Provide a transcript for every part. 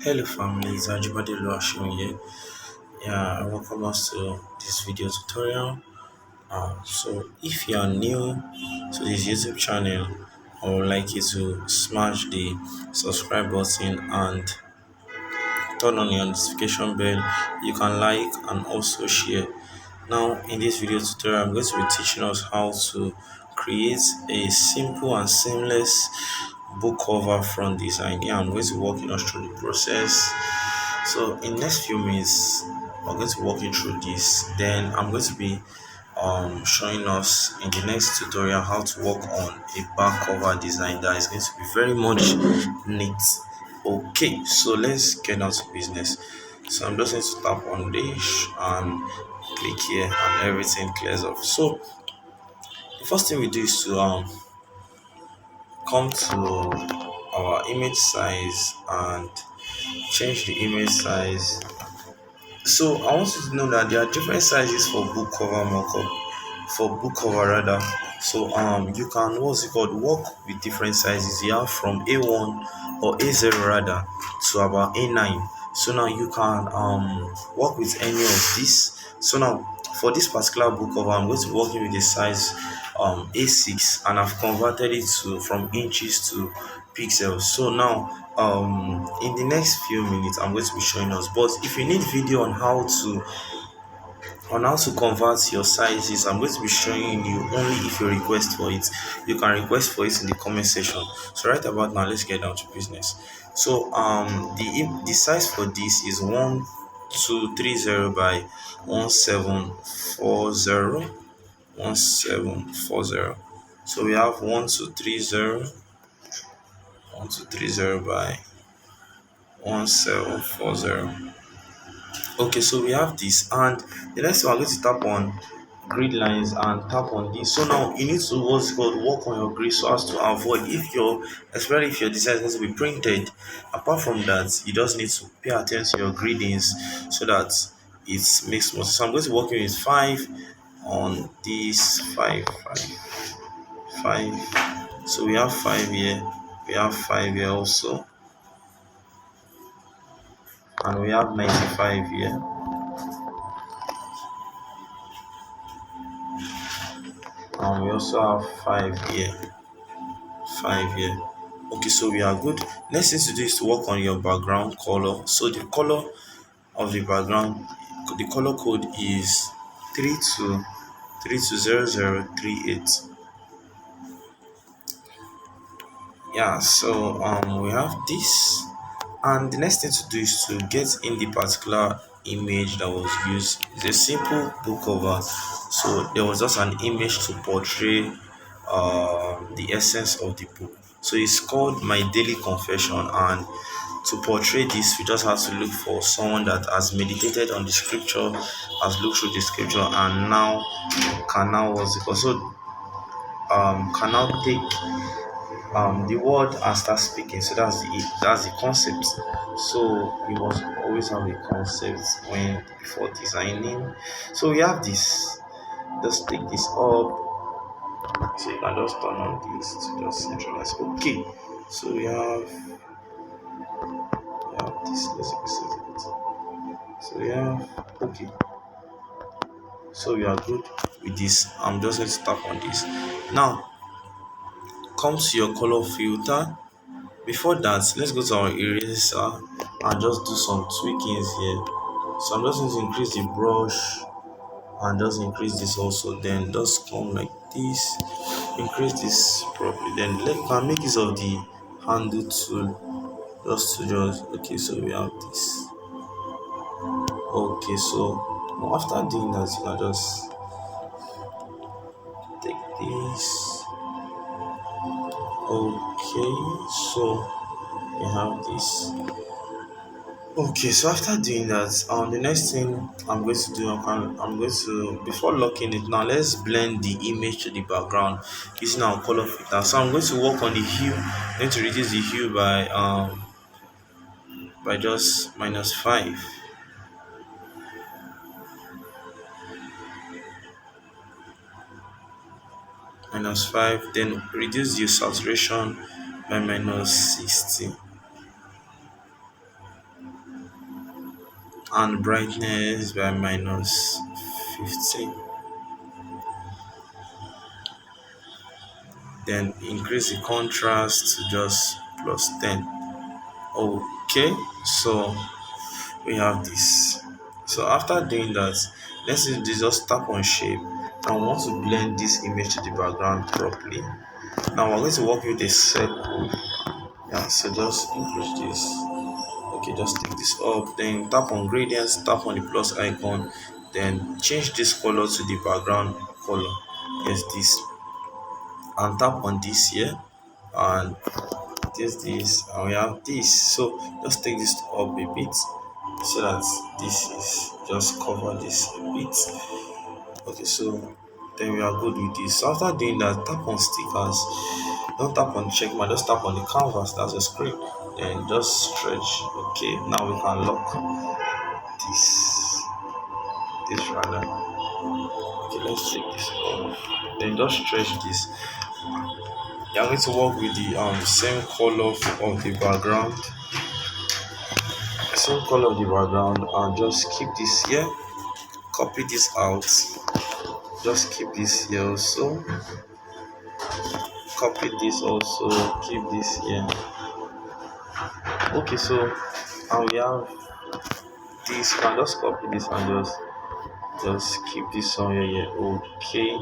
Hello family, it's Ajibade here. Yeah, welcome us to this video tutorial. So if you are new to this YouTube channel, I would like you to smash the subscribe button and turn on your notification bell. You can like and also share. Now in this video tutorial, I'm going to be teaching us how to create a simple and seamless book cover front design. Yeah, I'm going to walk you through the process. So in next few minutes, I'm going to walk you through this. Then I'm going to be showing us in the next tutorial how to work on a back cover design that is going to be very much neat. Okay, so let's get down to business. So I'm just going to tap on this and click here and everything clears off. So the first thing we do is to come to our image size and change the image size. So I want you to know that there are different sizes for book cover mockup, for book cover rather. So you can work with different sizes. You have from A1 or A0 rather to about A9. So now you can work with any of these. So now for this particular book cover, I'm going to be working with the size A6, and I've converted it to from inches to pixels. So now in the next few minutes I'm going to be showing us, but if you need video on how to convert your sizes, I'm going to be showing you only if you request for it. You can request for it in the comment section. So right about now, let's get down to business. So the size for this is 1230 by 1740. 1740. So we have 1230 by 1740. Okay, so we have this, and the next one I'm going to tap on grid lines and tap on this. So now you need to work on your grid so as to avoid, if your especially if your design is going to be printed. Apart from that, you just need to pay attention to your gradings so that it makes more sense. So I'm going to work with 5 on this 5. So we have 5 here, we have 5 here also, and we have 95 here, and we also have 5 here. 5 here. Okay, so we are good. Next thing to do is to work on your background color. So the color of the background, the color code is 320038. Yeah, so we have this, and the next thing to do is to get in the particular image that was used. It's a simple book cover, so there was just an image to portray the essence of the book. So it's called My Daily Confession, and to portray this, we just have to look for someone that has meditated on the scripture, has looked through the scripture, and now can now can now take the word and start speaking. So that's the concept. So you must always have a concept when before designing. So we have this. Just take this up. So you can just turn on this to just centralize. Okay. So we have this. Let's reset it. So we have okay. So we are good with this. I'm just going to tap on this. Now come to your color filter. Before that, let's go to our eraser and just do some tweakings here. So I'm just going to increase the brush and just increase this also. Then just come like this, increase this properly. Then let can make use of the handle tool just okay. So we have this. Okay, so now after doing that, you can just take this. Okay, so we have this. Okay, so after doing that, the next thing I'm going to do, I'm going to, before locking it now, let's blend the image to the background using our color filter. So I'm going to work on the hue. I'm going to reduce the hue by just -5. -5, then reduce the saturation by -60. and brightness by minus 15. Then increase the contrast to just plus 10. Okay, so we have this. So after doing that, let's just tap on shape. Now we want to blend this image to the background properly. Now we're going to work with a circle. Yeah, so just increase this. Okay, just take this up, then tap on gradients, tap on the plus icon, then change this color to the background color. Yes, this, and tap on this here, and this, and we have this. So just take this up a bit so that this is just cover this a bit. Okay, so then we are good with this. So after doing that, tap on stickers. Don't tap on check mark, just tap on the canvas, that's the screen. Then just stretch. Okay, now we can lock this rather. Okay, let's take this off. Then just stretch this. You're going to work with the same color of the background. Same color of the background, and just keep this here. Copy this out. Just keep this here also. Copy this also. Keep this here. Okay, so and we have this. You can just copy this and just keep this somewhere here. Okay,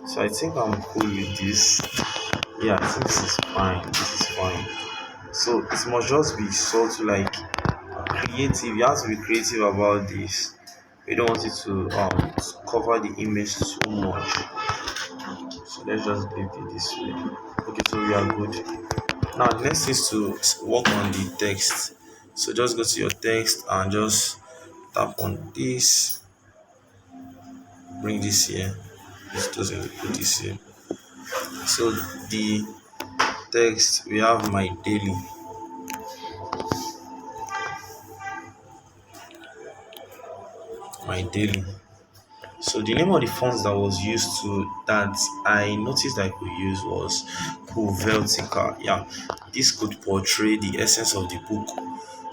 so I think I'm cool with this. Yeah, I think this is fine. This is fine. So it must just be sort of like creative. You have to be creative about this. We don't want it to cover the image too much. So let's just leave it this way. Okay, so we are good. Now the next is to work on the text. So just go to your text and just tap on this. Bring this here. Just doesn't put this here. So the text, we have my daily. My daily. So the name of the fonts that was used to that I noticed I could use was Coveltica. Yeah, this could portray the essence of the book.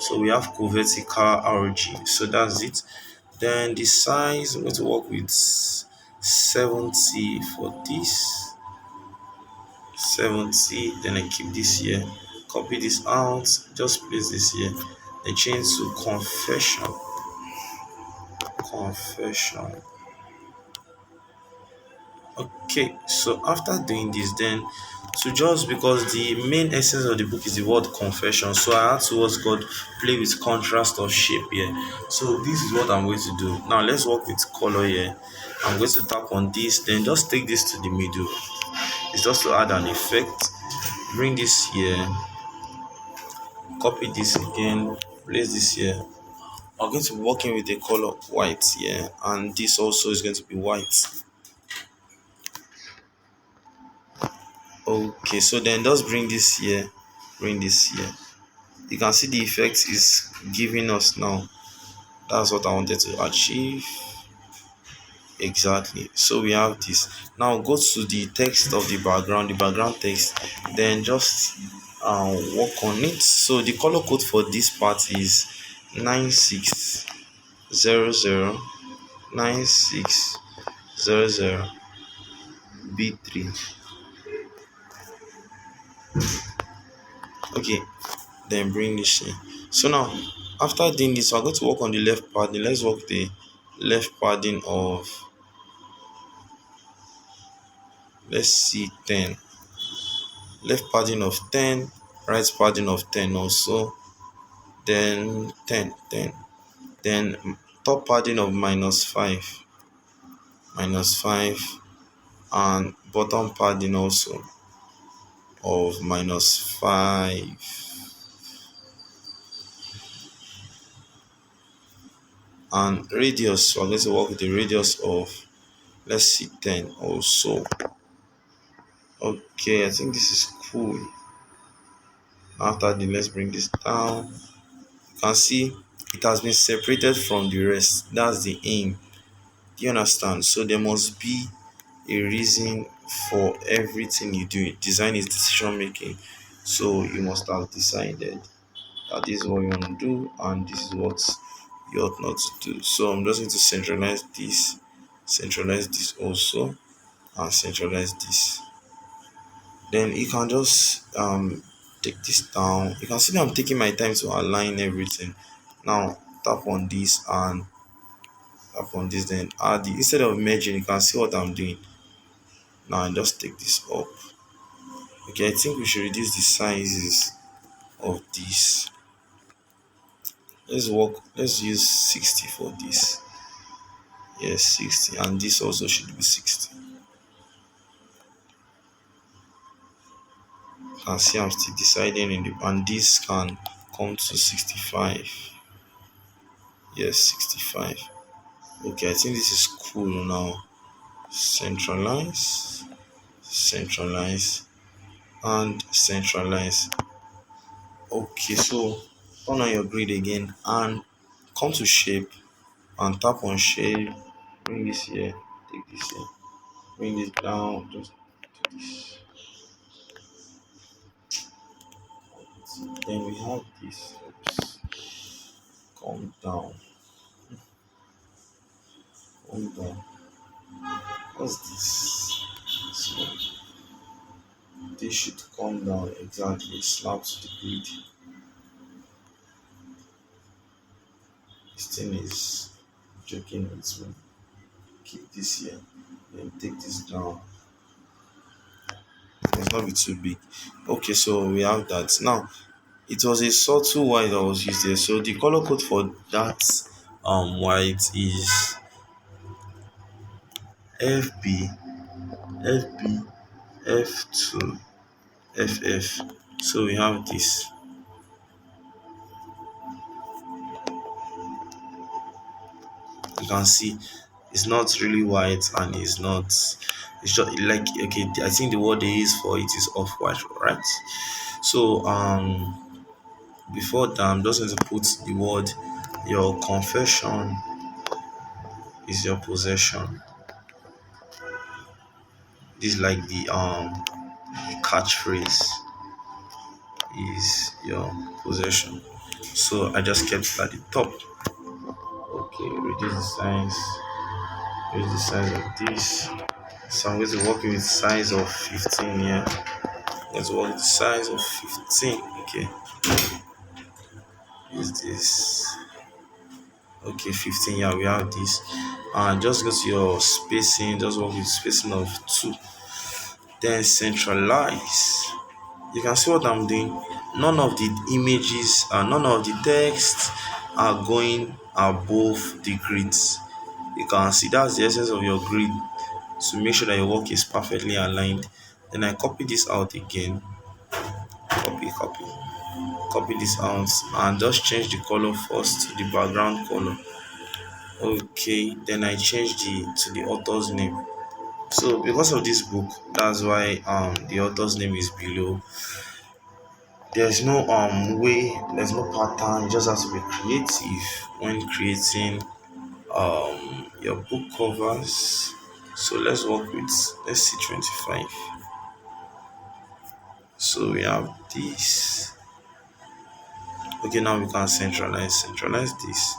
So we have Coveltica RG. So that's it. Then the size, I'm going to work with 70 for this. 70. Then I keep this here. Copy this out. Just place this here. Then change to confession. Confession. Okay, so after doing this, then to just because the main essence of the book is the word confession, so I had to what's called play with contrast of shape here. So this is what I'm going to do. Now let's work with color here. I'm going to tap on this, then just take this to the middle. It's just to add an effect. Bring this here, copy this again, place this here. I'm going to be working with the color white here, and this also is going to be white. Okay, so then just bring this here, bring this here. You can see the effect is giving us now. That's what I wanted to achieve. Exactly. So we have this. Now go to the text of the background text, then just work on it. So the color code for this part is 96009600B3. Okay, then bring this in. So now after doing this, we're going to work on the left padding. Let's work the left padding of, let's see, 10. Left padding of 10, right padding of 10 also, then 10, then top padding of minus 5, and bottom padding also of -5. And radius, we're going to work with the radius of, let's see, 10 also. Okay, I think this is cool. After the, let's bring this down. You can see it has been separated from the rest. That's the aim. Do you understand? So there must be a reason for everything you do. Design is decision making. So you must have decided that this is what you want to do, and this is what you ought not to do. So I'm just going to centralize this also, and centralize this. Then you can just take this down. You can see that I'm taking my time to align everything. Now tap on this and tap on this, then add the, instead of merging, you can see what I'm doing. Now I just take this up. Okay, I think we should reduce the sizes of this. Let's use 60 for this. Yes, 60, and this also should be 60. You can see I'm still deciding in the, and this can come to 65. Yes, 65. Okay, I think this is cool now. Centralize, centralize, and centralize. Okay, so turn on your grid again and come to shape and tap on shape. Bring this here, take this here, bring this down, just do this. Then we have this. Oops. Come down, come down. What's this? So this should come down exactly, slap to the grid. This thing is joking with me. Keep this here, then take this down. It's not be too big. Okay, so we have that. Now it was a subtle white that was used there. So the color code for that white is FB, FB, F2, FF. So we have this. You can see it's not really white, and it's not, it's just like, okay, I think the word they use for it is off white, right? So before that, I'm just going to put the word, your confession is your possession. This is like the catchphrase, is your possession. So I just kept it at the top. Okay, reduce the size of this. So I'm going to work with size of 15 here. Let's work with the size of 15. Okay, use this. Okay, 15. Yeah, we have this. And just go to your spacing, just work with spacing of 2. Then centralize. You can see what I'm doing. None of the images and none of the text are going above the grids. You can see that's the essence of your grid, to make sure that your work is perfectly aligned. Then I copy this out again. Copy this out and just change the color first to the background color. Okay, then I change the to the author's name. So because of this book, that's why the author's name is below. There's no there's no pattern. You just have to be creative when creating your book covers. So let's work with, let's see, 25. So we have this. Okay, now we can centralize this.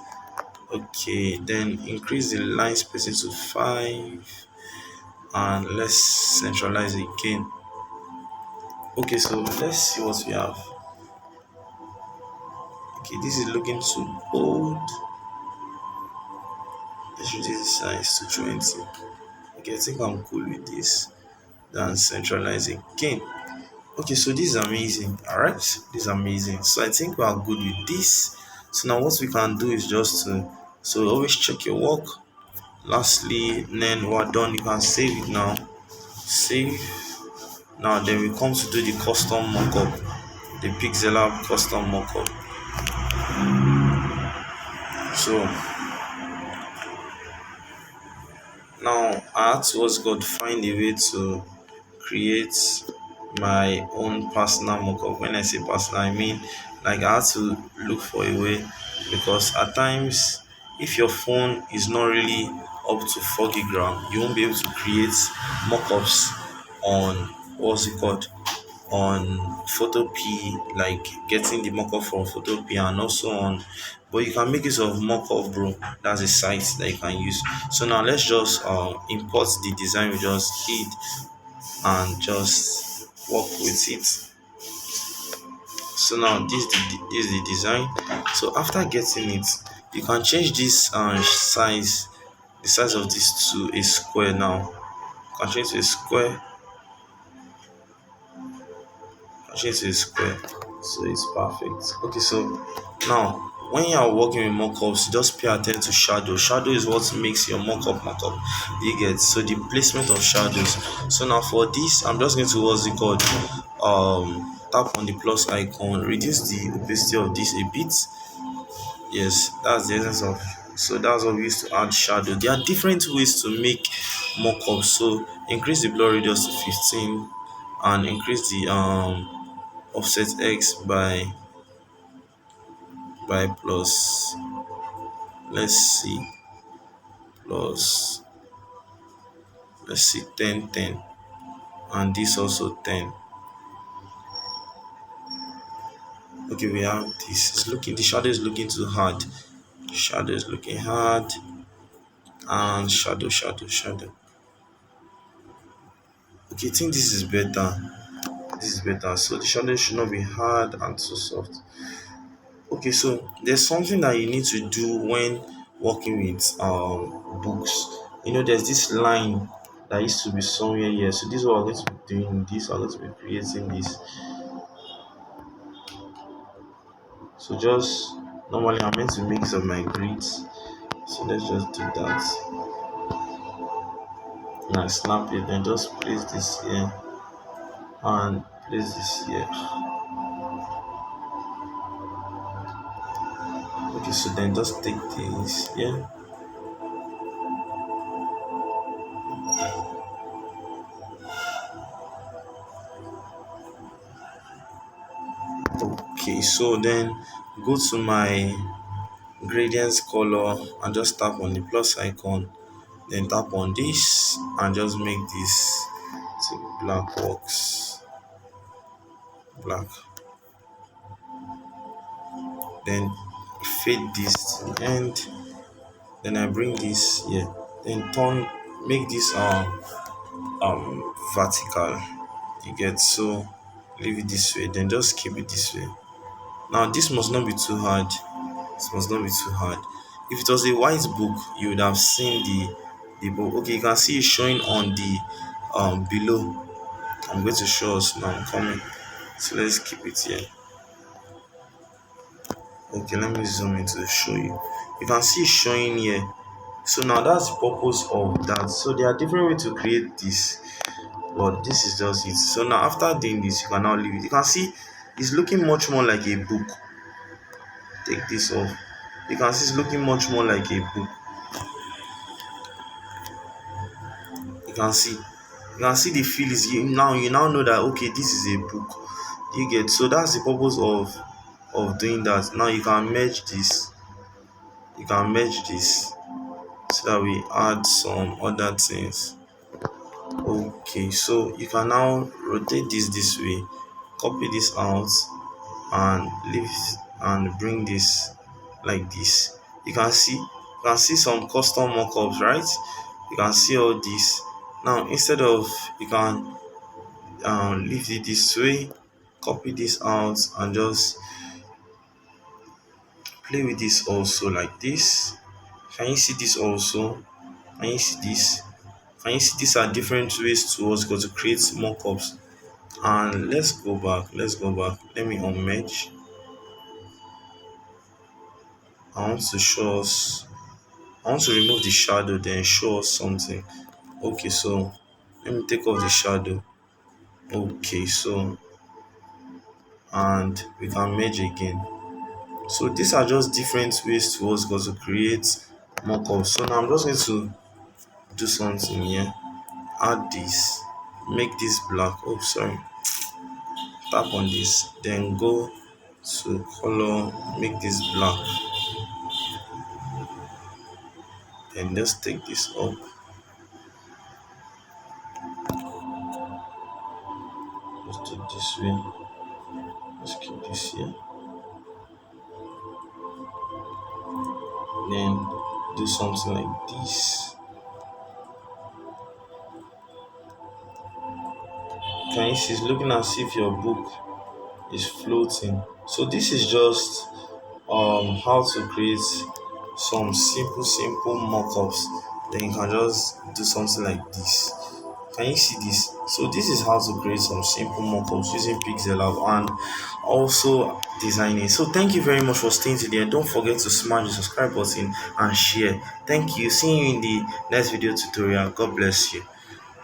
Okay, then increase the line spacing to 5, and let's centralize again. Okay, so let's see what we have. Okay, this is looking too bold. Let's reduce the size to 20. Okay, I think I'm cool with this. Then centralize again. Okay, so this is amazing. All right, this is amazing. So I think we are good with this. So now what we can do is just to, so always check your work. Lastly, then we're done. You can save it now. Save. Now then we come to do the custom mockup, the Pixellab custom mockup. So now I had to ask God find a way to create my own personal mockup. When I say personal, I mean like I had to look for a way, because at times if your phone is not really up to 4 gig RAM, you won't be able to create mockups on, what's it called, on Photopea, like getting the mockup from Photopea, and also on, but you can make use of Mockup Bro. That's a site that you can use. So now let's just import the design we just did and just work with it. So now this is the design. So after getting it, you can change this size, the size of this to a square. Now you can change to a square, change to a square, so it's perfect. Okay, so now when you are working with mockups, just pay attention to shadow. Shadow is what makes your mockup. You get, so the placement of shadows. So now for this, I'm just going to, what's it called, tap on the plus icon, reduce the opacity of this a bit. Yes, that's the essence of, so that's what we use to add shadow. There are different ways to make mockups. So increase the blur radius to 15 and increase the offset x by plus, let's see, plus, let's see, 10 10, and this also 10. Okay, we have this. It's looking, the shadow is looking too hard. Shadow is looking hard, and shadow. Okay, I think this is better. This is better. So the shadow should not be hard and too soft. Okay, so there's something that you need to do when working with books. There's this line that used to be somewhere here. So this is what I'm going to be doing. This I'm going to be creating this. So just normally I'm meant to mix up my grids. So let's just do that. Now snap it and just place this here and place this here. Okay, so then just take this here. Okay, so then go to my gradients color and just tap on the plus icon, then tap on this and just make this to black box, black, then fade this to the end, then I bring this here, then make this vertical. You get, so leave it this way, then just keep it this way. Now this must not be too hard. This must not be too hard. If it was a white book, you would have seen the book. Okay, you can see it showing on the below. I'm going to show us now. I'm coming. So let's keep it here. Okay, let me zoom in to show you. You can see it showing here. So now that's the purpose of that. So there are different ways to create this, but this is just it. So now after doing this, you can now leave it. You can see it's looking much more like a book. Take this off. You can see it's looking much more like a book. You can see the feel is, you now know that okay, this is a book. You get, so that's the purpose of doing that. Now you can merge this so that we add some other things. Okay, so you can now rotate this way, copy this out and leave and bring this like this. You can see some custom mockups, right? You can see all this. Now instead of, you can leave it this way, copy this out and just play with this also like this. Can you see this also? Can you see this? Can you see these are different ways to us go to create mockups? And let's go back. Let me unmerge. I want to show us, I want to remove the shadow, then show us something. Okay, so let me take off the shadow. Okay, so, and we can merge again. So these are just different ways to us go to create mockups. So now I'm just going to do something here. Add this, make this black. Oh, sorry. Tap on this, then go to color, make this black, then just take this up. Just do it this this way. Let's keep this here. Then do something like this. Can you see it's looking as if your book is floating? So this is just how to create some simple mockups. Then you can just do something like this. Can you see this? So this is how to create some simple mockups using Pixellab and also designing. So thank you very much for staying to the end. Don't forget to smash the subscribe button and share. Thank you. See you in the next video tutorial. God bless you.